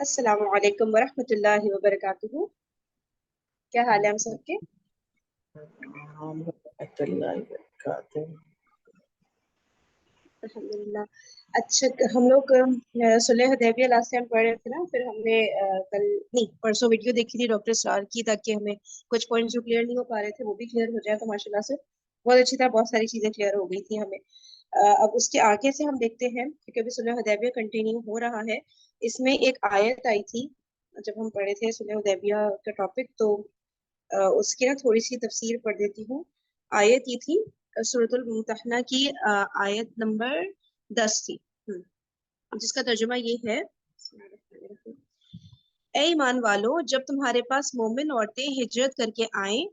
السلام علیکم ورحمۃ اللہ وبرکاتہ. کیا حال ہے ہم سب کے؟ الحمدللہ. اچھا، ہم لوگ صلح حدیبیہ لاسٹ ٹائم پڑھ رہے تھے نا. پھر ہم نے کل نہیں پرسوں ویڈیو دیکھی تھی ڈاکٹر اسرار کی، تاکہ ہمیں کچھ پوائنٹس جو کلیئر نہیں ہو پا رہے تھے وہ بھی کلیئر ہو جائے. تو ماشاء اللہ سے بہت اچھی طرح بہت ساری چیزیں کلیئر ہو گئی تھی ہمیں. اب اس کے آگے سے ہم دیکھتے ہیں کیونکہ ابھی صلح حدیبیہ کنٹینیو ہو رہا ہے. اس میں ایک آیت آئی تھی جب ہم پڑھے تھے صلح حدیبیہ کا ٹاپک، تو اس کی نا تھوڑی سی تفسیر پڑھ دیتی ہوں. آیت یہ تھی سورۃ الممتحنہ کی آیت نمبر 10 تھی، جس کا ترجمہ یہ ہے: اے ایمان والو، جب تمہارے پاس مومن عورتیں ہجرت کر کے آئیں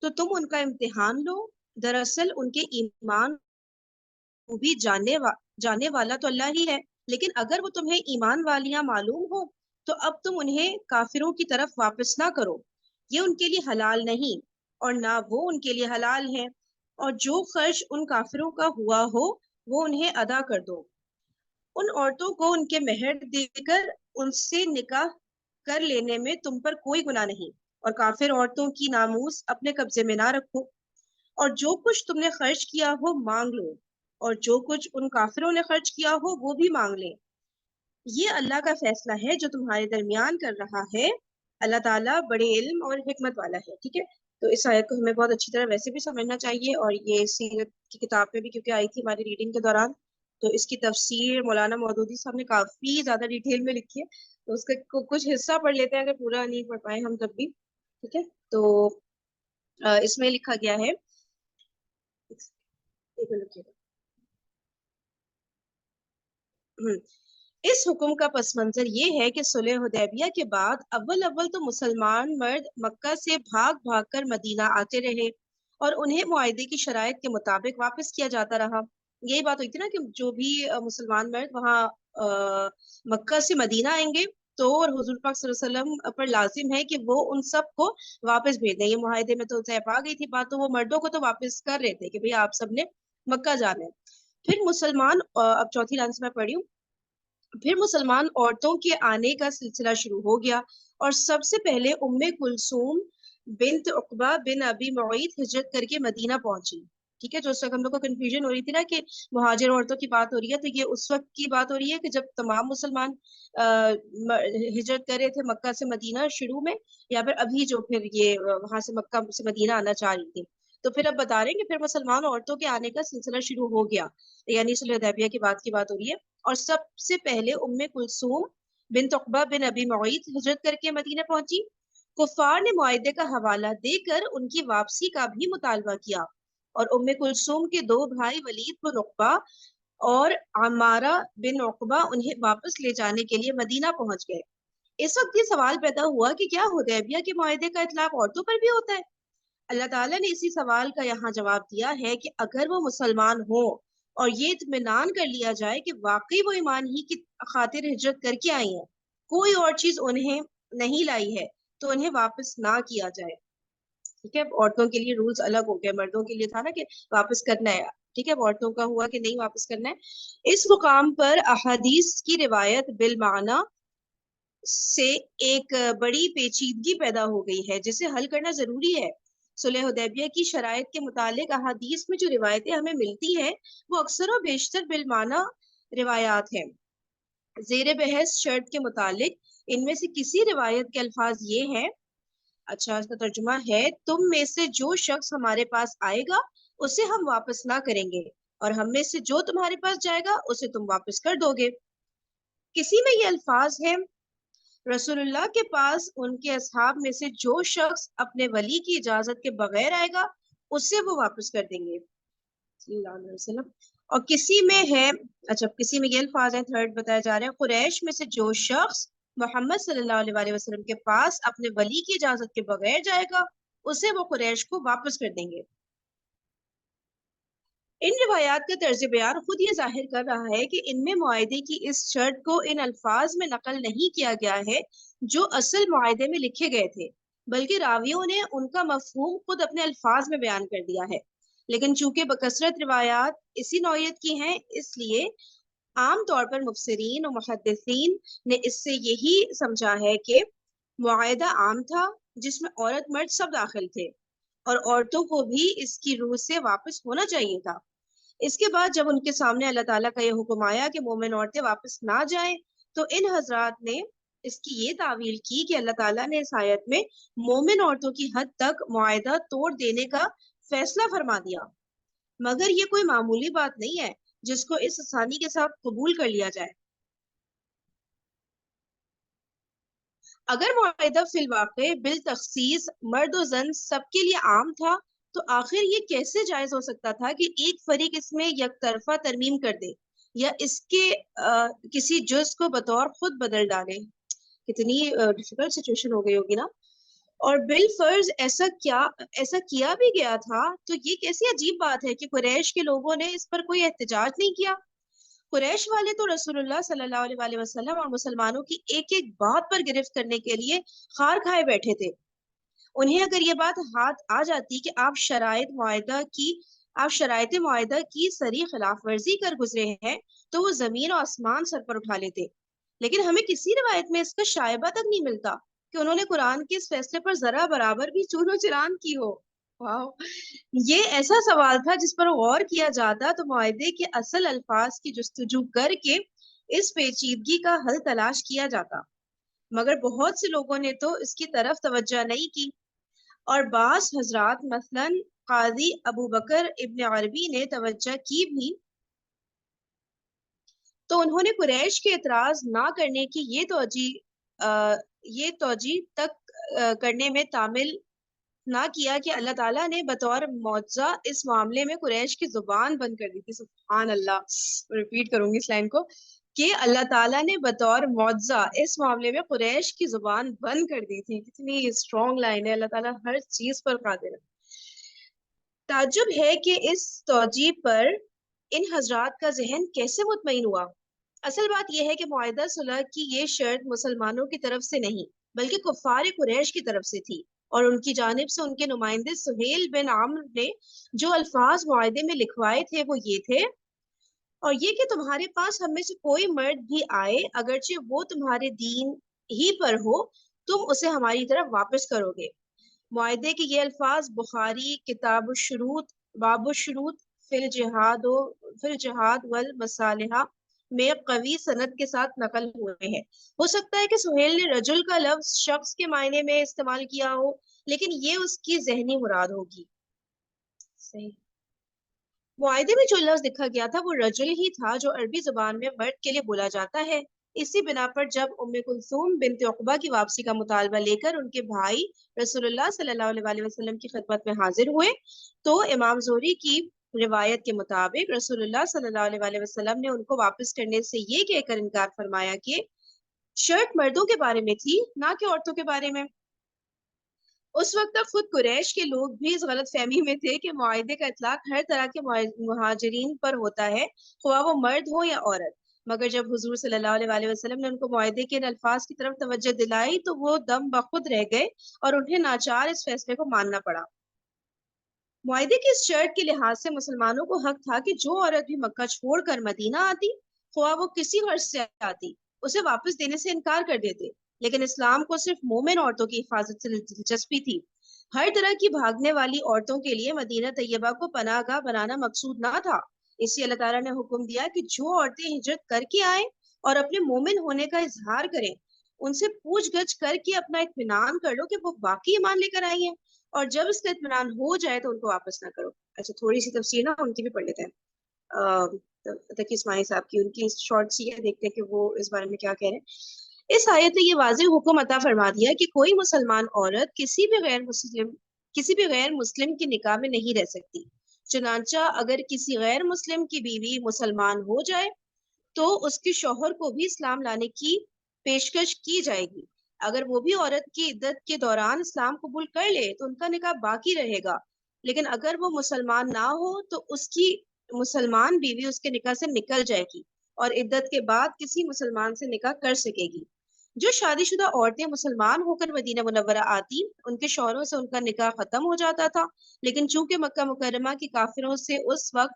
تو تم ان کا امتحان لو. دراصل ان کے ایمان کو بھی جاننے والا تو اللہ ہی ہے، لیکن اگر وہ تمہیں ایمان والیاں معلوم ہو تو اب تم انہیں کافروں کی طرف واپس نہ کرو. یہ ان کے لیے حلال نہیں اور نہ وہ ان کے لیے حلال ہے، اور جو خرچ ان کافروں کا ہوا ہو وہ انہیں ادا کر دو. ان عورتوں کو ان کے مہر دے کر ان سے نکاح کر لینے میں تم پر کوئی گناہ نہیں، اور کافر عورتوں کی ناموس اپنے قبضے میں نہ رکھو. اور جو کچھ تم نے خرچ کیا ہو مانگ لو، اور جو کچھ ان کافروں نے خرچ کیا ہو وہ بھی مانگ لیں. یہ اللہ کا فیصلہ ہے جو تمہارے درمیان کر رہا ہے. اللہ تعالیٰ بڑے علم اور حکمت والا ہے. ٹھیک ہے، تو اس آیت کو ہمیں بہت اچھی طرح ویسے بھی سمجھنا چاہیے، اور یہ سیرت کی کتاب میں بھی کیونکہ آئی تھی ہماری ریڈنگ کے دوران، تو اس کی تفسیر مولانا مودودی صاحب نے کافی زیادہ ڈیٹیل میں لکھی ہے. تو اس کا کچھ حصہ پڑھ لیتے ہیں اگر پورا نہیں پڑھ پائے ہم تب بھی. ٹھیک ہے، تو اس میں لکھا گیا ہے، ایک منٹ رکیے گا. اس حکم کا پس منظر یہ ہے کہ صلح حدیبیہ کے بعد اول تو مسلمان مرد مکہ سے بھاگ بھاگ کر مدینہ آتے رہے اور انہیں معاہدے کی شرائط کے مطابق واپس کیا جاتا رہا. یہی بات ہوئی تھی نا کہ جو بھی مسلمان مرد وہاں مکہ سے مدینہ آئیں گے تو اور حضور پاک صلی اللہ علیہ وسلم پر لازم ہے کہ وہ ان سب کو واپس بھیج دیں. یہ معاہدے میں تو طے پا گئی تھی بات، تو وہ مردوں کو تو واپس کر رہے تھے کہ بھئی آپ سب نے مکہ جانا ہے. پھر مسلمان اب چوتھی لائن سے میں پڑھی ہوں. پھر مسلمان عورتوں کے آنے کا سلسلہ شروع ہو گیا، اور سب سے پہلے ام کلثوم بنت عقبہ بن ابی معیط ہجرت کر کے مدینہ پہنچی. ٹھیک ہے، جو اس وقت ہم لوگ کو کنفیوژن ہو رہی تھی نا کہ مہاجر عورتوں کی بات ہو رہی ہے، تو یہ اس وقت کی بات ہو رہی ہے کہ جب تمام مسلمان ہجرت کر رہے تھے مکہ سے مدینہ شروع میں، یا پھر ابھی جو پھر یہ وہاں سے مکہ سے مدینہ آنا چاہ رہی تھی. تو پھر اب بتا رہے ہیں کہ پھر مسلمان عورتوں کے آنے کا سلسلہ شروع ہو گیا، یعنی صلح حدیبیہ کی بات ہو رہی ہے. اور سب سے پہلے ام کلثوم بنت عقبہ بن ابی معیط ہجرت کر کے مدینہ پہنچی. کفار نے معاہدے کا حوالہ دے کر ان کی واپسی کا بھی مطالبہ کیا، اور ام کلثوم کے دو بھائی ولید بن عقبہ اور عمارہ بن عقبہ انہیں واپس لے جانے کے لیے مدینہ پہنچ گئے. اس وقت یہ سوال پیدا ہوا کہ کیا حدیبیہ کے معاہدے کا اطلاق عورتوں پر بھی ہوتا ہے؟ اللہ تعالیٰ نے اسی سوال کا یہاں جواب دیا ہے کہ اگر وہ مسلمان ہو اور یہ اطمینان کر لیا جائے کہ واقعی وہ ایمان ہی کی خاطر ہجرت کر کے آئی ہیں، کوئی اور چیز انہیں نہیں لائی ہے، تو انہیں واپس نہ کیا جائے. ٹھیک ہے، عورتوں کے لیے رولز الگ ہو گئے، مردوں کے لیے تھا نا کہ واپس کرنا ہے. ٹھیک ہے، عورتوں کا ہوا کہ نہیں واپس کرنا ہے. اس مقام پر احادیث کی روایت بالمعنی سے ایک بڑی پیچیدگی پیدا ہو گئی ہے جسے حل کرنا ضروری ہے. صلح حدیبیہ کی شرائط کے متعلق احادیث میں جو روایتیں ہمیں ملتی ہیں وہ اکثر و بیشتر بالمعنی روایات ہیں. زیر بحث شرط کے متعلق ان میں سے کسی روایت کے الفاظ یہ ہیں. اچھا، اس کا ترجمہ ہے: تم میں سے جو شخص ہمارے پاس آئے گا اسے ہم واپس نہ کریں گے، اور ہم میں سے جو تمہارے پاس جائے گا اسے تم واپس کر دو گے. کسی میں یہ الفاظ ہیں: رسول اللہ کے پاس ان کے اصحاب میں سے جو شخص اپنے ولی کی اجازت کے بغیر آئے گا اسے وہ واپس کر دیں گے صلی اللہ علیہ وسلم. اور کسی میں ہے، اچھا کسی میں یہ الفاظ ہیں، تھرڈ بتایا جا رہا ہے: قریش میں سے جو شخص محمد صلی اللہ علیہ وسلم کے پاس اپنے ولی کی اجازت کے بغیر جائے گا اسے وہ قریش کو واپس کر دیں گے. ان روایات کا طرز بیان خود یہ ظاہر کر رہا ہے کہ ان میں معاہدے کی اس شرط کو ان الفاظ میں نقل نہیں کیا گیا ہے جو اصل معاہدے میں لکھے گئے تھے، بلکہ راویوں نے ان کا مفہوم خود اپنے الفاظ میں بیان کر دیا ہے. لیکن چونکہ بکثرت روایات اسی نوعیت کی ہیں، اس لیے عام طور پر مفسرین و محدثین نے اس سے یہی سمجھا ہے کہ معاہدہ عام تھا جس میں عورت مرد سب داخل تھے، اور عورتوں کو بھی اس کی روح سے واپس ہونا چاہیے تھا۔ اس کے بعد جب ان کے سامنے اللہ تعالیٰ کا یہ حکم آیا کہ مومن عورتیں واپس نہ جائیں، تو ان حضرات نے اس کی یہ تعویل کی کہ اللہ تعالیٰ نے اس آیت میں مومن عورتوں کی حد تک معاہدہ توڑ دینے کا فیصلہ فرما دیا، مگر یہ کوئی معمولی بات نہیں ہے جس کو اس آسانی کے ساتھ قبول کر لیا جائے۔ اگر معاہدہ فی الواقع بالتخصیص مرد و زن سب کے لیے عام تھا، تو آخر یہ کیسے جائز ہو سکتا تھا کہ ایک فریق اس میں یک طرفہ ترمیم کر دے یا اس کے کسی جز کو بطور خود بدل ڈالے؟ کتنی ڈیفیکلٹ سچویشن ہو گئی ہوگی نا۔ اور بالفرض ایسا کیا بھی گیا تھا، تو یہ کیسی عجیب بات ہے کہ قریش کے لوگوں نے اس پر کوئی احتجاج نہیں کیا۔ قریش والے تو رسول اللہ صلی اللہ علیہ وآلہ وسلم اور مسلمانوں کی ایک ایک بات پر گرفت کرنے کے لیے خار کھائے بیٹھے تھے۔ انہیں اگر یہ بات ہاتھ آ جاتی کہ آپ شرائط معاہدہ کی صریح خلاف ورزی کر گزرے ہیں، تو وہ زمین و آسمان سر پر اٹھا لیتے، لیکن ہمیں کسی روایت میں اس کا شائبہ تک نہیں ملتا کہ انہوں نے قرآن کے اس فیصلے پر ذرا برابر بھی چون و چران کی ہو۔ واو! یہ ایسا سوال تھا جس پر غور کیا جاتا تو معاہدے کے اصل الفاظ کی جستجو کر کے اس پیچیدگی کا حل تلاش کیا جاتا، مگر بہت سے لوگوں نے تو اس کی طرف توجہ نہیں کی، اور بعض حضرات مثلا قاضی ابو بکر ابن عربی نے توجہ کی بھی، تو انہوں نے قریش کے اعتراض نہ کرنے کی یہ توجیہ تک کرنے میں تعمل نہ کیا کہ اللہ تعالیٰ نے بطور معجزہ اس معاملے میں قریش کی زبان بند کر دی تھی۔ سبحان اللہ، ریپیٹ کروں گی اس لائن کو، کہ اللہ تعالیٰ نے بطور معجزہ اس معاملے میں قریش کی زبان بند کر دی تھی۔ کتنی اسٹرانگ لائن ہے، اللہ تعالیٰ ہر چیز پر قادر ہے۔ تعجب ہے کہ اس توجیہ پر ان حضرات کا ذہن کیسے مطمئن ہوا۔ اصل بات یہ ہے کہ معاہدہ صلح کی یہ شرط مسلمانوں کی طرف سے نہیں بلکہ کفار قریش کی طرف سے تھی، اور ان کی جانب سے ان کے نمائندے سہیل بن عمرو نے جو الفاظ معاہدے میں لکھوائے تھے وہ یہ تھے، اور یہ کہ تمہارے پاس ہم میں سے کوئی مرد بھی آئے اگرچہ وہ تمہارے دین ہی پر ہو، تم اسے ہماری طرف واپس کرو گے۔ معاہدے کے یہ الفاظ بخاری کتاب الشروط باب الشروط فی الجہاد والمصالحہ میں قوی سند کے ساتھ نقل ہوئے ہیں۔ ہو سکتا ہے کہ سہیل نے رجل کا لفظ شخص کے معنی میں استعمال کیا ہو، لیکن یہ اس کی ذہنی مراد ہوگی۔ صحیح۔ معاہدے میں جو لفظ لکھا گیا تھا وہ رجل ہی تھا، جو عربی زبان میں مرد کے لیے بولا جاتا ہے۔ اسی بنا پر جب ام کلثوم بنت عقبہ کی واپسی کا مطالبہ لے کر ان کے بھائی رسول اللہ صلی اللہ علیہ وآلہ وسلم کی خدمت میں حاضر ہوئے، تو امام زہری کی روایت کے مطابق رسول اللہ صلی اللہ علیہ وآلہ وسلم نے ان کو واپس کرنے سے یہ کہہ کر انکار فرمایا کہ شرط مردوں کے بارے میں تھی، نہ کہ عورتوں کے بارے میں۔ اس وقت تک خود قریش کے لوگ بھی اس غلط فہمی میں تھے کہ معاہدے کا اطلاق ہر طرح کے مہاجرین پر ہوتا ہے، خواہ وہ مرد ہو یا عورت، مگر جب حضور صلی اللہ علیہ وآلہ وسلم نے ان کو معاہدے کے ان الفاظ کی طرف توجہ دلائی تو وہ دم بخود رہ گئے اور انہیں ناچار اس فیصلے کو ماننا پڑا۔ معاہدے کی اس شرط کے لحاظ سے مسلمانوں کو حق تھا کہ جو عورت بھی مکہ چھوڑ کر مدینہ آتی، خواہ وہ کسی غرض سے آتی، اسے واپس دینے سے انکار کر دیتے، لیکن اسلام کو صرف مومن عورتوں کی حفاظت سے دلچسپی تھی۔ ہر طرح کی بھاگنے والی عورتوں کے لیے مدینہ طیبہ کو پناہ گاہ بنانا مقصود نہ تھا، اس لیے اللہ تعالیٰ نے حکم دیا کہ جو عورتیں ہجرت کر کے آئیں اور اپنے مومن ہونے کا اظہار کریں، ان سے پوچھ گچھ کر کے اپنا اطمینان کر لو کہ وہ واقعی ایمان لے کر آئی ہیں، اور جب اس کا اطمینان ہو جائے تو ان کو واپس نہ کرو۔ اچھا، تھوڑی سی تفسیر نا ان کی بھی پڑھ لیتے ہیں، تقی اسماعیل صاحب کی، ان کی شارٹ سی ہے، دیکھتے ہیں کہ وہ اس بارے میں کیا کہہ رہے ہیں۔ اس آیت نے یہ واضح حکم عطا فرما دیا کہ کوئی مسلمان عورت کسی بھی غیر مسلم کے نکاح میں نہیں رہ سکتی، چنانچہ اگر کسی غیر مسلم کی بیوی مسلمان ہو جائے تو اس کے شوہر کو بھی اسلام لانے کی پیشکش کی جائے گی۔ اگر وہ بھی عورت کی عدت کے دوران اسلام قبول کر لے تو ان کا نکاح باقی رہے گا، لیکن اگر وہ مسلمان نہ ہو تو اس کی مسلمان بیوی اس کے نکاح سے نکل جائے گی اور عدت کے بعد کسی مسلمان سے نکاح کر سکے گی۔ جو شادی شدہ عورتیں مسلمان ہو کر مدینہ منورہ آتی، ان کے شوہروں سے ان کا نکاح ختم ہو جاتا تھا، لیکن چونکہ مکہ مکرمہ کے کافروں سے اس وقت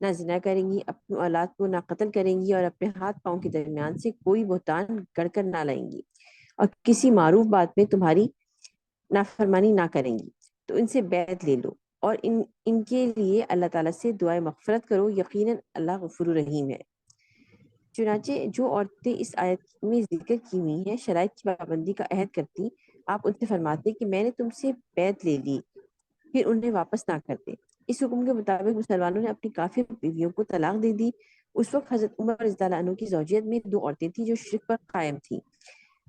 نہ زنا کریں گی، اپنی اولاد کو نہ قتل کریں گی، اور اپنے ہاتھ پاؤں کے درمیان سے کوئی بہتان گڑھ کر نہ لائیں گی، اور کسی معروف بات میں تمہاری نافرمانی نہ کریں گی، تو ان سے بیعت لے لو، اور ان کے لیے اللہ تعالیٰ سے دعائے مغفرت کرو، یقیناً اللہ غفور رحیم ہے۔ چنانچہ جو عورتیں اس آیت میں ذکر کی ہوئی ہیں شرائط کی پابندی کا عہد کرتی، آپ ان سے فرماتے کہ میں نے تم سے بیعت لے لی، پھر انہیں واپس نہ کرتے۔ اس حکم کے مطابق مسلمانوں نے اپنی کافر بیویوں کو طلاق دے دی۔ اس وقت حضرت عمر رضی اللہ عنہ کی زوجیت میں 2 عورتیں تھیں جو شرک پر قائم تھیں۔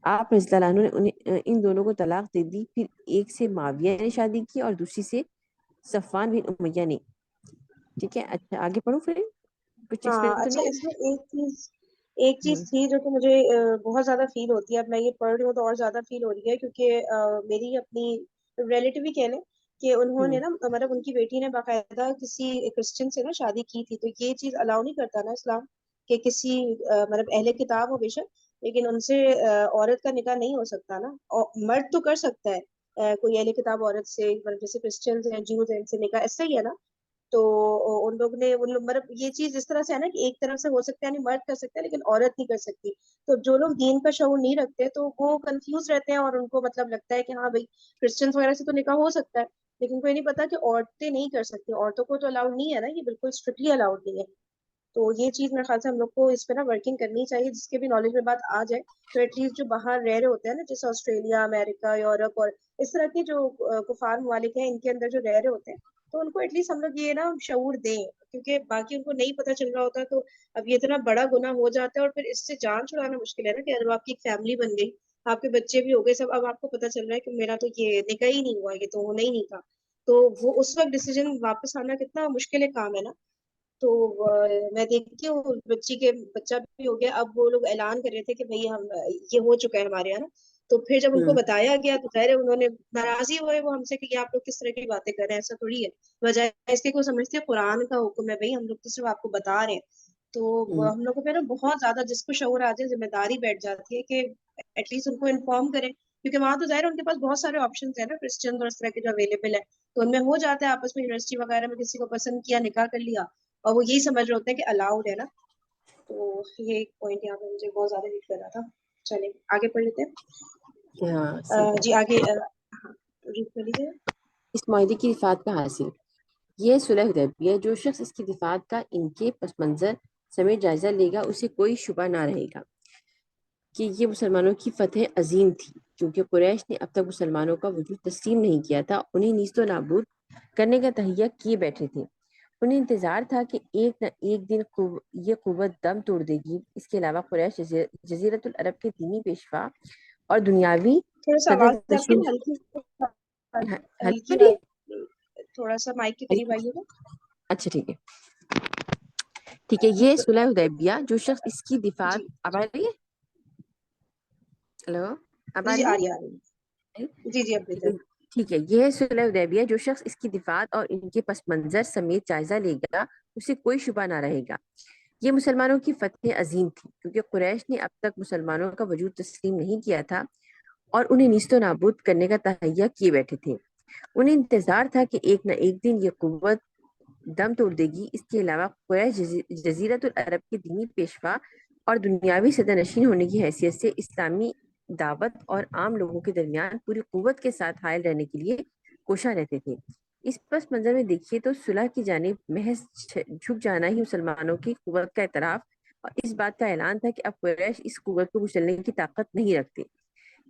آپ رضی اللہ عنہ نے ان دونوں کو طلاق دے دی، پھر ایک سے معاویہ نے شادی کی اور دوسری سے صفوان بن امیہ نے۔ ٹھیک ہے، اچھا آگے پڑھوں پھر، کچھ ہاں ایکسپلین تو اچھا، نہیں؟ اس میں ایک چیز تھی جو کہ مجھے بہت زیادہ فیل ہوتی ہے، اب میں یہ پڑھ رہی ہوں تو اور زیادہ فیل ہو رہی ہے، کیونکہ میری اپنی ریلیٹیو ہی کہہ لیں کہ انہوں نے نا، مطلب ان کی بیٹی نے باقاعدہ کسی کرسچن سے نا شادی کی تھی، تو یہ چیز الاؤ نہیں کرتا نا اسلام، کہ کسی مطلب اہل کتاب ہو بے شک، لیکن ان سے عورت کا نکاح نہیں ہو سکتا نا، اور مرد تو کر سکتا ہے کوئی اہل کتاب عورت سے، مطلب جیسے کرسچنز ہیں، جیوز ہیں، ان سے نکاح ایسا ہی ہے نا۔ تو ان لوگ نے مطلب یہ چیز اس طرح سے ہے نا کہ ایک طرف سے ہو سکتا ہے، یعنی مرد کر سکتا ہے لیکن عورت نہیں کر سکتی، تو جو لوگ دین کا شعور نہیں رکھتے تو وہ کنفیوز رہتے ہیں، اور ان کو مطلب لگتا ہے کہ ہاں بھائی کرسچنس وغیرہ سے تو نکاح ہو سکتا ہے، لیکن کوئی نہیں پتا کہ عورتیں نہیں کر سکتی، عورتوں کو تو الاؤڈ نہیں ہے نا، یہ بالکل اسٹرکٹلی الاؤڈ نہیں ہے۔ تو یہ چیز میرے خیال سے ہم لوگ کو اس پہ نا ورکنگ کرنی چاہیے، جس کے بھی نالج میں بات آ جائے تو ایٹ لیسٹ جو باہر رہ رہے ہوتے ہیں نا، جیسے آسٹریلیا، امریکہ، یورپ اور اس طرح کے جو کفار ممالک ہیں، ان کے اندر جو رہ رہے ہوتے ہیں، تو ان کو ایٹ لیسٹ ہم لوگ یہ نا شعور دیں، کیونکہ باقی ان کو نہیں پتہ چل رہا ہوتا، تو اب یہ اتنا بڑا گناہ ہو جاتا ہے، اور پھر اس سے جان چھڑانا مشکل ہے نا، کہ اگر آپ کی ایک فیملی بن گئی، آپ کے بچے بھی ہو گئے سب، اب آپ کو پتہ چل رہا ہے کہ میرا تو یہ نکاح ہی نہیں ہوا، یہ تو ہونا ہی نہیں تھا، تو وہ اس وقت ڈیسیجن واپس آنا کتنا مشکل کام ہے نا۔ تو میں دیکھتی ہوں بچی کے بچہ بھی ہو گیا، اب وہ لوگ اعلان کر رہے تھے کہ بھائی ہم یہ ہو چکا ہے ہمارے یہاں نا، تو پھر جب ان کو بتایا گیا تو ظاہر ہے انہوں نے ناراضی ہوئے وہ ہم سے کہ یہ آپ لوگ کس طرح کی باتیں کر رہے ہیں، ایسا تھوڑی ہے، بجائے اس کے کو سمجھتے ہیں قرآن کا حکم ہے بھائی، ہم لوگ تو صرف آپ کو بتا رہے ہیں۔ تو ہم لوگ کو پھر نا بہت زیادہ جس کو شعور آ جائے، ذمہ داری بیٹھ جاتی ہے کہ ایٹ لیسٹ ان کو انفارم کریں، کیونکہ وہاں تو ظاہر ہے ان کے پاس بہت سارے آپشنز ہیں نا کرسچن اور اس طرح کے جو اویلیبل ہے، تو ان میں ہو جاتا ہے آپس میں یونیورسٹی وغیرہ میں کسی کو پسند کیا، نکاح کر لیا، اور وہ یہی سمجھ رہے ہوتے ہیں کہ الاؤڈ ہے نا۔ تو یہ ایک پوائنٹ یہاں پہ مجھے بہت زیادہ ہٹ کر رہا تھا۔ چلیں آگے پڑھ لیتے ہاں ہیں، صحیح۔ جی آگے ہاں ریڈ کر لیجیے۔ اس معاہدے کی دفعات کا حاصل، یہ صلح حدیبیہ، جو شخص اس کی دفعات کا ان کے پس منظر سمیت جائزہ لے گا، اسے کوئی شبہ نہ رہے گا کہ یہ مسلمانوں کی فتح عظیم تھی، کیونکہ قریش نے اب تک مسلمانوں کا وجود تسلیم نہیں کیا تھا، انہیں نیست و نابود کرنے کا تہیہ کیے بیٹھے تھے، انہیں انتظار تھا کہ ایک نہ ایک دن یہ قوت دم توڑ دے گی۔ اس کے علاوہ قریش جزیرت العرب کے دینی پیشوا اور دنیاوی تھوڑا سا صدر آواز آپ کی نشین، نا ہلکی ہلکی ہلکی تھوڑا سا مائک کے قریب آئیے گا۔ اچھا ٹھیک ہے، ٹھیک ہے، یہ صلح حدیبیہ، جو شخص اس کی دفعات، جی اب آ رہی ہے؟ ہلو، اب جی آ جی رہی آ ہے؟ رہی ہے، آ رہی ہے، جی جی اب ٹھیک بہتر۔ ہے، ٹھیک ہے، یہ ہے صلح حدیبیہ، جو شخص اس کی دفعات اور ان کے پس منظر سمیت جائزہ لے گا، اسے کوئی شبہ نہ رہے گا۔ یہ مسلمانوں کی فتح عظیم تھی، کیونکہ قریش نے اب تک مسلمانوں کا وجود تسلیم نہیں کیا تھا اور انہیں نیست و نابود کرنے کا تہیہ کیے بیٹھے تھے، انہیں انتظار تھا کہ ایک نہ ایک دن یہ قوت دم توڑ دے گی۔ اس کے علاوہ قریش جزیرت العرب کے دینی پیشوا اور دنیاوی صدر نشین ہونے کی حیثیت سے اسلامی دعوت اور عام لوگوں کے درمیان پوری قوت کے ساتھ حائل رہنے کے لیے کوشاں رہتے تھے۔ اس پس منظر میں دیکھیے تو صلح کی جانب محض جھک جانا ہی مسلمانوں کی قوت کا اعتراف اور اس بات کا اعلان تھا کہ اب قریش اس قوت کو کچلنے کی طاقت نہیں رکھتے۔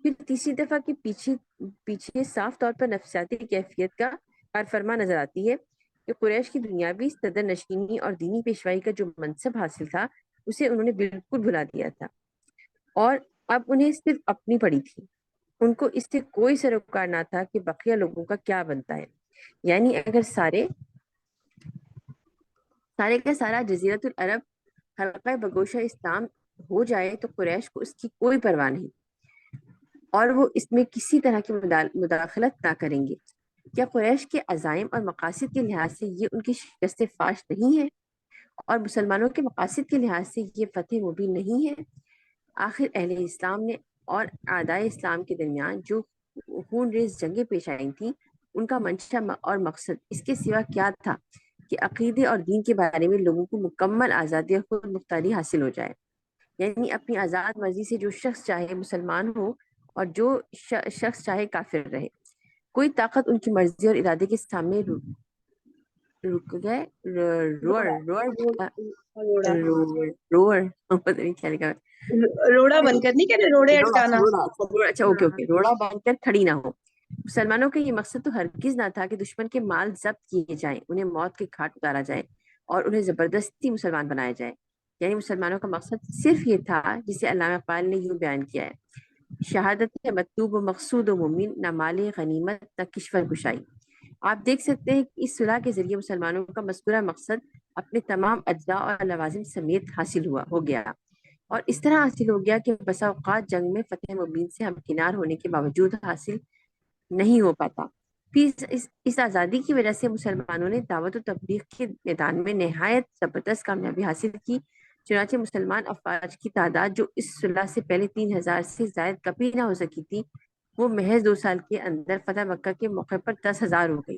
پھر تیسری دفعہ کے پیچھے صاف طور پر نفسیاتی کیفیت کا کارفرما نظر آتی ہے کہ قریش کی دنیاوی صدر نشینی اور دینی پیشوائی کا جو منصب حاصل تھا، اسے انہوں نے بالکل بھلا دیا تھا، اور اب انہیں صرف اپنی پڑی تھی۔ ان کو اس سے کوئی سروکار نہ تھا کہ بقیہ لوگوں کا کیا بنتا ہے، یعنی اگر سارے کا سارا جزیرت العرب حلقہ بگوشہ اسلام ہو جائے تو قریش کو اس کی کوئی پرواہ نہیں، اور وہ اس میں کسی طرح کی مداخلت نہ کریں گے۔ کیا قریش کے عزائم اور مقاصد کے لحاظ سے یہ ان کی شکست فاش نہیں ہے، اور مسلمانوں کے مقاصد کے لحاظ سے یہ فتح مبین نہیں ہے؟ آخر اہل اسلام نے اور اعدائے اسلام کے درمیان جو خون ریز جنگیں پیش آئی تھیں، ان کا منشا اور مقصد اس کے سوا کیا تھا کہ عقیدے اور دین کے بارے میں لوگوں کو مکمل آزادی اور خود مختاری حاصل ہو جائے. یعنی اپنی آزاد مرضی سے جو شخص چاہے مسلمان ہو اور جو شخص چاہے کافر رہے. کوئی طاقت ان کی مرضی اور ارادے کے سامنے رک گئے. روڑ روڑا روڑ روڑا روڑ پتہ نہیں کیا لکھا ہے. روڑا بن کر نہیں کہہ رہے روڑے اٹکانا. اچھا اوکے اوکے. روڑا بن کر کھڑی نہ ہو. مسلمانوں کا یہ مقصد تو ہرگز نہ تھا کہ دشمن کے مال ضبط کیے جائیں, انہیں موت کے گھاٹ اتارا جائے اور انہیں زبردستی مسلمان بنایا جائے. یعنی مسلمانوں کا مقصد صرف یہ تھا جسے علامہ اقبال نے یوں بیان کیا ہے: شہادت مطلوب و مقصود و مومن، نہ مال غنیمت نہ کشور کشائی. آپ دیکھ سکتے ہیں کہ اس صلح کے ذریعے مسلمانوں کا مذکورہ مقصد اپنے تمام اجزاء اور لوازم سمیت حاصل ہو گیا. اور اس طرح حاصل ہو گیا کہ بسا اوقات جنگ میں فتح مبین سے ہمکنار ہونے کے باوجود حاصل نہیں ہو پاتا. پھر اس آزادی کی وجہ سے مسلمانوں نے دعوت و تبلیغ کے میدان میں نہایت زبردست کامیابی حاصل کی. چنانچہ مسلمان افواج کی تعداد جو اس صلح سے پہلے 3000 سے زائد کبھی نہ ہو سکی تھی, وہ محض 2 سال کے اندر فتح مکہ کے موقع پر 10,000 ہو گئی.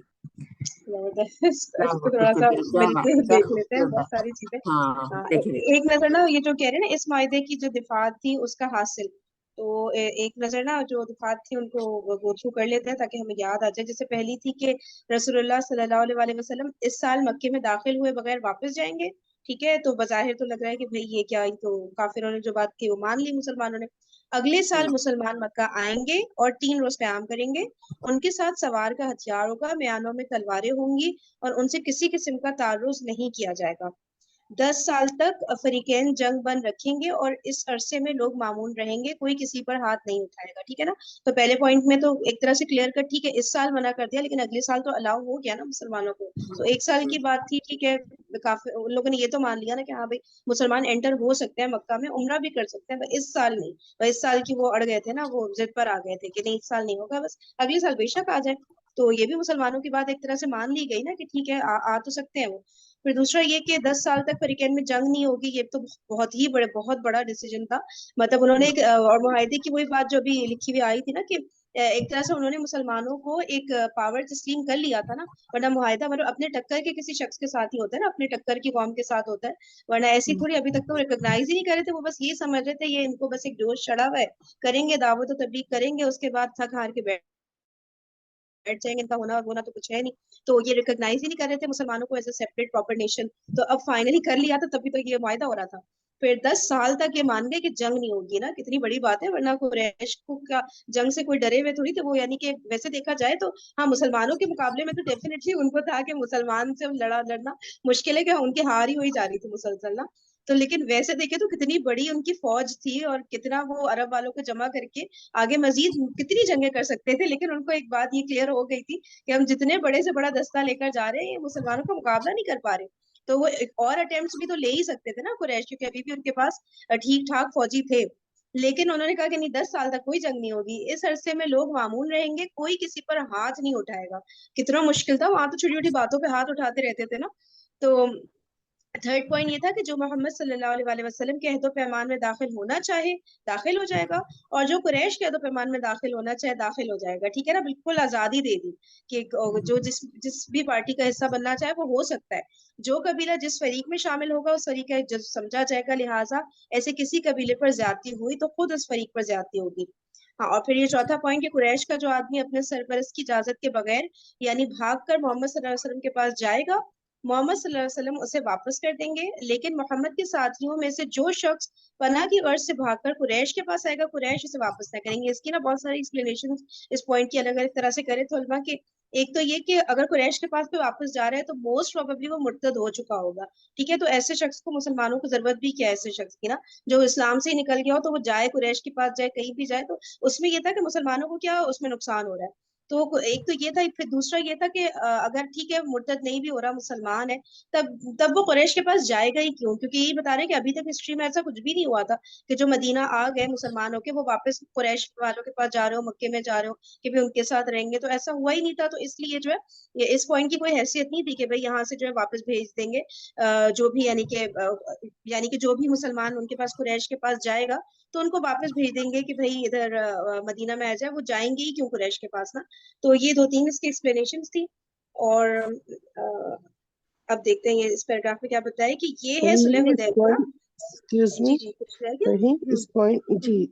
زبردست. اس کو تھوڑا سا مل کے دیکھ لیتے ہیں بہت ساری چیزیں. ہاں دیکھیں. ایک نظر نا یہ جو کہہ رہے ہیں نا اس معاہدے کی جو دفعات تھی اس کا حاصل, تو ایک نظر نا جو دفعات تھی ان کو گو تھرو کر لیتے ہیں تاکہ ہمیں یاد آ جائے. جیسے پہلی تھی کہ رسول اللہ صلی اللہ علیہ وسلم اس سال مکے میں داخل ہوئے بغیر واپس جائیں گے. ٹھیک ہے, تو بظاہر تو لگ رہا ہے کہ بھئی یہ کیا, تو کافروں نے جو بات کی وہ مان لی مسلمانوں نے. اگلے سال مسلمان مکہ آئیں گے اور 3 روز قیام کریں گے. ان کے ساتھ سوار کا ہتھیار ہوگا, میانوں میں تلواریں ہوں گی اور ان سے کسی قسم کا تعرض نہیں کیا جائے گا. 10 سال تک فریقین جنگ بند رکھیں گے اور اس عرصے میں لوگ معمون رہیں گے, کوئی کسی پر ہاتھ نہیں اٹھائے گا. ٹھیک ہے نا, تو پہلے پوائنٹ میں تو ایک طرح سے کلیئر کٹ, ٹھیک ہے اس سال منع کر دیا لیکن اگلے سال تو الاؤ ہو گیا نا مسلمانوں کو. تو 1 سال کی بات تھی, ٹھیک ہے, کافی ان لوگوں نے یہ تو مان لیا نا کہ ہاں بھائی مسلمان انٹر ہو سکتے ہیں مکہ میں, عمرہ بھی کر سکتے ہیں, بس اس سال نہیں. اس سال کی وہ اڑ گئے تھے نا, وہ ضد پر آ گئے تھے کہ نہیں اس سال نہیں ہوگا, بس اگلے سال بے شک آ جائے. تو یہ بھی مسلمانوں کی بات ایک طرح سے مان لی گئی نا کہ ٹھیک ہے آ تو سکتے ہیں وہ. پھر دوسرا یہ کہ 10 سال تک فریقین میں جنگ نہیں ہوگی, یہ تو بہت بڑا ڈیسیجن تھا. مطلب انہوں نے اور معاہدے کی وہی بات جو ابھی لکھی ہوئی آئی تھی نا کہ ایک طرح سے انہوں نے مسلمانوں کو ایک پاور تسلیم کر لیا تھا نا, ورنہ معاہدہ مطلب اپنے ٹکر کے کسی شخص کے ساتھ ہی ہوتا ہے نا, اپنے ٹکر کی قوم کے ساتھ ہوتا ہے, ورنہ ایسی تھوڑی ابھی تک تو ریکگنائز ہی نہیں کر رہے تھے. وہ بس یہ سمجھ رہے تھے یہ ان کو بس ایک جوش چڑھا ہوا ہے, کریں گے دعوت و تبلیغ کریں گے, اس کے بعد تھک ہار کے بیٹھ جائیں گے, ان کا ہونا اور ہونا تو کچھ ہے نہیں. تو یہ ریکگنائز ہی نہیں کر رہے تھے مسلمانوں کو as a separate proper nation. تو اب فائنلی کر لیا تھا, تبھی تو یہ معاہدہ ہو رہا تھا. پھر 10 سال تک یہ مان گئے کہ جنگ نہیں ہوگی نا, کتنی بڑی بات ہے, ورنہ قریش کو کیا جنگ سے کوئی ڈرے ہوئے تھوڑی تھے وہ. یعنی کہ ویسے دیکھا جائے تو ہاں مسلمانوں کے مقابلے میں تو ڈیفینیٹلی ان کو تھا کہ مسلمان سے لڑنا مشکل ہے, کہ ان کی ہار ہی ہوئی جا رہی تھی مسلسل نا. تو لیکن ویسے دیکھے تو کتنی بڑی ان کی فوج تھی اور کتنا وہ عرب والوں کو جمع کر کے آگے مزید کتنی جنگیں کر سکتے تھے. لیکن ان کو ایک بات یہ کلیئر ہو گئی تھی کہ ہم جتنے بڑے سے بڑا دستہ لے کر جا رہے ہیں مسلمانوں کا مقابلہ نہیں کر پا رہے. تو وہ ایک اور اٹیمپٹس بھی تو لے ہی سکتے تھے نا قریش, کیونکہ ابھی بھی ان کے پاس ٹھیک ٹھاک فوجی تھے. لیکن انہوں نے کہا کہ نہیں 10 سال تک کوئی جنگ نہیں ہوگی, اس عرصے میں لوگ معمول رہیں گے, کوئی کسی پر ہاتھ نہیں اٹھائے گا. کتنا مشکل تھا, وہاں تو چھوٹی چھوٹی باتوں پہ ہاتھ اٹھاتے رہتے تھے نا. تو تھرڈ پوائنٹ یہ تھا کہ جو محمد صلی اللہ علیہ وسلم کے عہد و پیمان میں داخل ہونا چاہے داخل ہو جائے گا, اور جو قریش کے عہد و پیمان میں داخل ہونا چاہے داخل ہو جائے گا. ٹھیک ہے نا, بالکل آزادی دے دی کہ جو جس بھی پارٹی کا حصہ بننا چاہے وہ ہو سکتا ہے. جو قبیلہ جس فریق میں شامل ہوگا اس فریق کا جز سمجھا جائے گا, لہٰذا ایسے کسی قبیلے پر زیادتی ہوئی تو خود اس فریق پر زیادتی ہوگی. ہاں, اور پھر یہ چوتھا پوائنٹ کہ قریش کا جو آدمی اپنے سرپرست کی اجازت کے بغیر یعنی بھاگ کر محمد صلی اللہ علیہ وسلم کے پاس جائے گا, محمد صلی اللہ علیہ وسلم اسے واپس کر دیں گے. لیکن محمد کے ساتھیوں میں سے جو شخص پناہ کی غرض سے بھاگ کر قریش کے پاس آئے گا, قریش اسے واپس نہ کریں گے. اس کی نا بہت ساری ایکسپلینیشن اس پوائنٹ کی الگ الگ طرح سے کرے تو علماء کہ ایک تو یہ کہ اگر قریش کے پاس کوئی واپس جا رہا ہے تو موسٹ پروبیبلی وہ مرتد ہو چکا ہوگا. ٹھیک ہے, تو ایسے شخص کو مسلمانوں کو ضرورت بھی کیا ہے ایسے شخص کی نا, جو اسلام سے ہی نکل گیا ہو تو وہ جائے قریش کے پاس جائے کہیں بھی جائے, تو اس میں یہ تھا کہ مسلمانوں کو کیا اس میں نقصان ہو رہا ہے. تو ایک تو یہ تھا, پھر دوسرا یہ تھا کہ اگر ٹھیک ہے مرتد نہیں بھی ہو رہا مسلمان ہے, تب وہ قریش کے پاس جائے گا ہی کیوں, کیونکہ یہی بتا رہے ہیں کہ ابھی تک ہسٹری میں ایسا کچھ بھی نہیں ہوا تھا کہ جو مدینہ آ گئے مسلمانوں کے وہ واپس قریش والوں کے پاس جا رہے ہو, مکے میں جا رہے ہو کہ بھی ان کے ساتھ رہیں گے. تو ایسا ہوا ہی نہیں تھا. تو اس لیے جو ہے یہ اس پوائنٹ کی کوئی حیثیت نہیں تھی کہ بھئی یہاں سے جو ہے واپس بھیج دیں گے جو بھی یعنی کہ جو بھی مسلمان ان کے پاس قریش کے پاس جائے گا تو ان کو واپس بھیج دیں گے کہ بھئی ادھر مدینہ میں آ جائے. وہ جائیں گے ہی کیوں قریش کے پاس نا. تو یہ 2-3 اس کی ایکسپلینیشن تھی. اور اب دیکھتے ہیں یہ اس پیراگراف میں کیا بتایا کہ یہ ہے صلح حدیبیہ. ایکسکیوز می جی کچھ رہ فرین گیا. اس پوائنٹ جی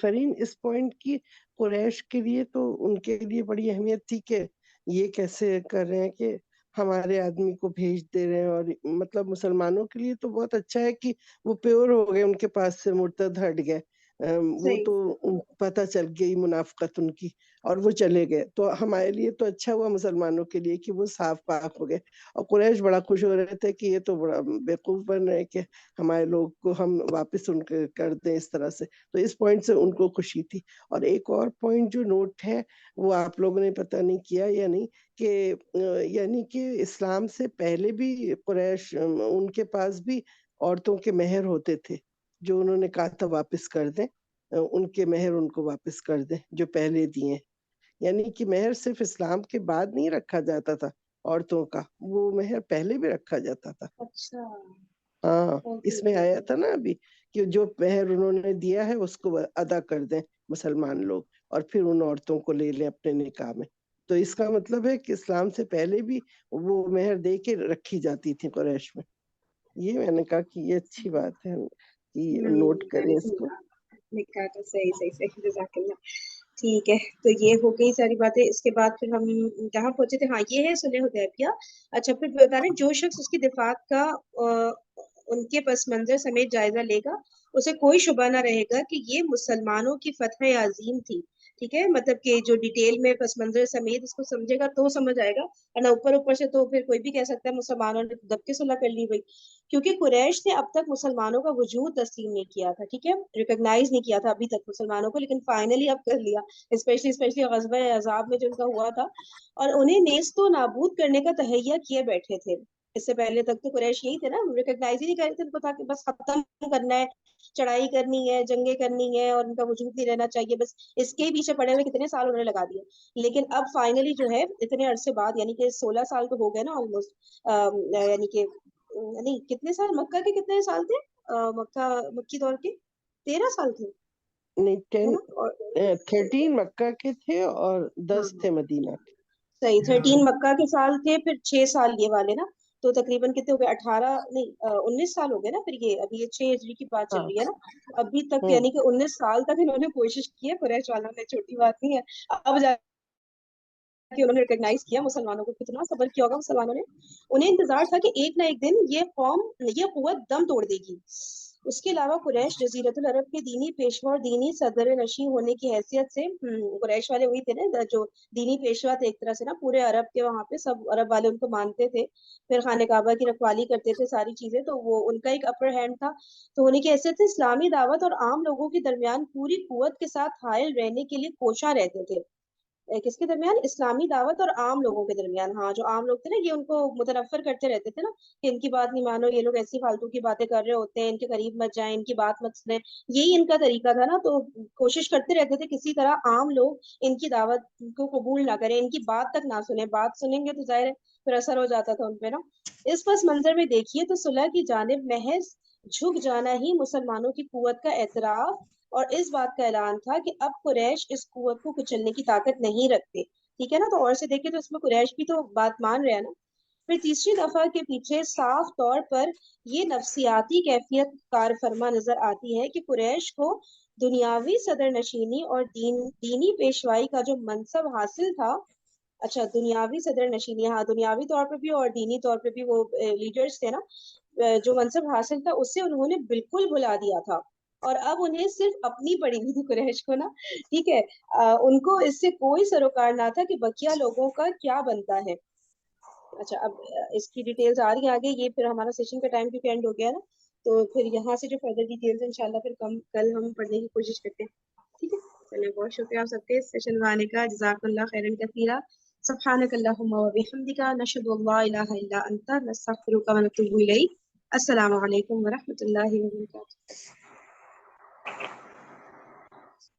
فرین اس پوائنٹ کی قریش کے لیے تو ان کے لیے بڑی اہمیت تھی کہ یہ کیسے کر رہے ہیں کہ ہمارے آدمی کو بھیج دے رہے ہیں، اور مطلب مسلمانوں کے لیے تو بہت اچھا ہے کہ وہ پیور ہو گئے، ان کے پاس سے مرتد ہٹ گئے، وہ تو پتہ چل گئی منافقت ان کی اور وہ چلے گئے، تو ہمارے لیے تو اچھا ہوا مسلمانوں کے لیے کہ وہ صاف پاک ہو گئے، اور قریش بڑا خوش ہو رہے تھے کہ یہ تو بڑا بیوقوف بن رہے کہ ہمارے لوگ کو ہم واپس ان کے کر دیں اس طرح سے، تو اس پوائنٹ سے ان کو خوشی تھی. اور ایک اور پوائنٹ جو نوٹ ہے وہ آپ لوگوں نے پتہ نہیں کیا یا نہیں، کہ یعنی کہ اسلام سے پہلے بھی قریش ان کے پاس بھی عورتوں کے مہر ہوتے تھے جو انہوں نے کہا تھا واپس کر دیں، ان کے مہر ان کو واپس کر دیں جو پہلے دیے، یعنی کہ مہر صرف اسلام کے بعد نہیں رکھا جاتا تھا عورتوں کا، وہ مہر پہلے بھی رکھا جاتا تھا. اچھا ہاں اس میں آیا تھا نا ابھی کہ جو مہر انہوں نے دیا ہے اس کو ادا کر دیں مسلمان لوگ، اور پھر ان عورتوں کو لے لیں اپنے نکاح میں. تو اس کا مطلب ہے کہ اسلام سے پہلے بھی وہ مہر دے کے رکھی جاتی تھی قریش میں. یہ میں نے کہا کہ یہ اچھی بات ہے کہ نوٹ کریں اس کو. صحیح جزاک اللہ. ٹھیک ہے، تو یہ ہو گئی ساری باتیں. اس کے بعد پھر ہم کہاں پہنچے تھے؟ ہاں یہ ہے صلح حدیبیہ. اچھا پھر بتا رہے جو شخص اس کی دفاع کا ان کے پس منظر سمیت جائزہ لے گا اسے کوئی شبہ نہ رہے گا کہ یہ مسلمانوں کی فتح عظیم تھی. ٹھیک ہے، مطلب کہ جو ڈیٹیل میں پس منظر سمیت اس کو سمجھے گا تو سمجھ آئے گا، اور اوپر سے تو پھر کوئی بھی کہہ سکتا ہے مسلمانوں نے دب کے صلح کر لی بھائی، کیونکہ قریش نے اب تک مسلمانوں کا وجود تسلیم نہیں کیا تھا. ٹھیک ہے، ریکگنائز نہیں کیا تھا ابھی تک مسلمانوں کو، لیکن فائنلی اب کر لیا، اسپیشلی غزوہ احزاب میں جو ان کا ہوا تھا، اور انہیں نیست و نابود کرنے کا تہیہ کیے بیٹھے تھے. اس سے پہلے تک تو قریش یہی تھے نا، ریکگنائز ہی نہیں کر رہے تھے، ان کو تھا کہ بس ختم کرنا ہے، چڑھائی کرنی ہے، جنگیں کرنی ہے، اور ان کا وجود نہیں رہنا چاہیے، بس اس کے ہی پیچھے پڑے ہوئے کتنے سال انہوں نے لگا دیے. لیکن اب فائنلی جو ہے اتنے عرصے بعد، یعنی کہ 16 سال تو ہو گئے نا آلموسٹ، یعنی کہ نہیں کتنے سال مکہ کے کتنے سال تھے، مکی دور کے 13 سال تھے نہیں، اور 13 مکہ کے تھے اور 10 تھے مدینہ کے. صحیح 13 مکہ کے سال تھے، پھر 6 سال یہ والے نا، تو تقریباً کتنے ہو گئے 18 نہیں 19 سال ہو گئے نا پھر یہ، ابھی یہ 6 ہجری کی بات چل رہی ہے نا، ابھی تک یعنی کہ 19 سال تک انہوں نے کوشش کی ہے قریش والوں نے، چھوٹی بات نہیں ہے. اب جا کہ انہوں نے ریکگنائز کیا مسلمانوں کو، کتنا صبر کیا ہوگا مسلمانوں نے. انہیں انتظار تھا کہ ایک نہ ایک دن یہ قوت دم توڑ دے گی. اس کے علاوہ قریش جزیرت العرب کے دینی پیشوا اور دینی صدر نشین ہونے کی حیثیت سے، قریش والے وہی تھے نا جو دینی پیشوا تھے ایک طرح سے نا، پورے عرب کے وہاں پہ سب عرب والے ان کو مانتے تھے، پھر خانہ کعبہ کی رکھوالی کرتے تھے، ساری چیزیں، تو وہ ان کا ایک اپر ہینڈ تھا. تو ہونے کی حیثیت سے اسلامی دعوت اور عام لوگوں کے درمیان پوری قوت کے ساتھ حائل رہنے کے لیے کوشاں رہتے تھے. کس کے درمیان؟ اسلامی دعوت اور عام لوگوں کے درمیان. ہاں جو عام لوگ تھے نا، یہ ان کو متنفر کرتے رہتے تھے نا کہ ان کی بات نہیں مانو، یہ لوگ ایسی فالتو کی باتیں کر رہے ہوتے ہیں، ان کے قریب مت جائیں، ان کی بات مت سنیں، یہی ان کا طریقہ تھا نا. تو کوشش کرتے رہتے تھے کسی طرح عام لوگ ان کی دعوت کو قبول نہ کریں، ان کی بات تک نہ سنیں. بات سنیں گے تو ظاہر ہے پھر اثر ہو جاتا تھا ان پہ نا. اس پس منظر میں دیکھیے تو صلح کی جانب محض جھک جانا ہی مسلمانوں کی قوت کا اعتراف اور اس بات کا اعلان تھا کہ اب قریش اس قوت کو کچلنے کی طاقت نہیں رکھتے. ٹھیک ہے نا، تو اور سے دیکھیں تو اس میں قریش بھی تو بات مان رہے ہیں نا. پھر تیسری دفعہ کے پیچھے صاف طور پر یہ نفسیاتی کیفیت کار فرما نظر آتی ہے کہ قریش کو دنیاوی صدر نشینی اور دینی پیشوائی کا جو منصب حاصل تھا. اچھا دنیاوی صدر نشینی، ہاں دنیاوی طور پہ بھی اور دینی طور پہ بھی وہ لیڈرز تھے نا، جو منصب حاصل تھا اسے انہوں نے بالکل بھلا دیا تھا، اور اب انہیں صرف اپنی پڑی ہوئی تھی قریش کو نا. ٹھیک ہے، ان کو اس سے کوئی سروکار نہ تھا کہ بقیہ لوگوں کا کیا بنتا ہے. اچھا اب اس کی ڈیٹیلز آ رہی ہیں آگے، یہ پھر ہمارا سیشن کا ٹائم بھی اینڈ ہو گیا نا، تو پھر یہاں سے جو فردر ڈیٹیلز ہیں انشاءاللہ پھر کل ہم پڑھنے کی کوشش کرتے ہیں. ٹھیک ہے، چلیے بہت شکریہ آپ سب کے سیشن میں آنے کا، جزاک اللہ خیرا کثیرا. سبحانک اللہم و بحمدک، نشہد ان لا الہ الا انت، نستغفرک و نتوب الیک. السلام علیکم و رحمۃ اللہ وبرکاتہ.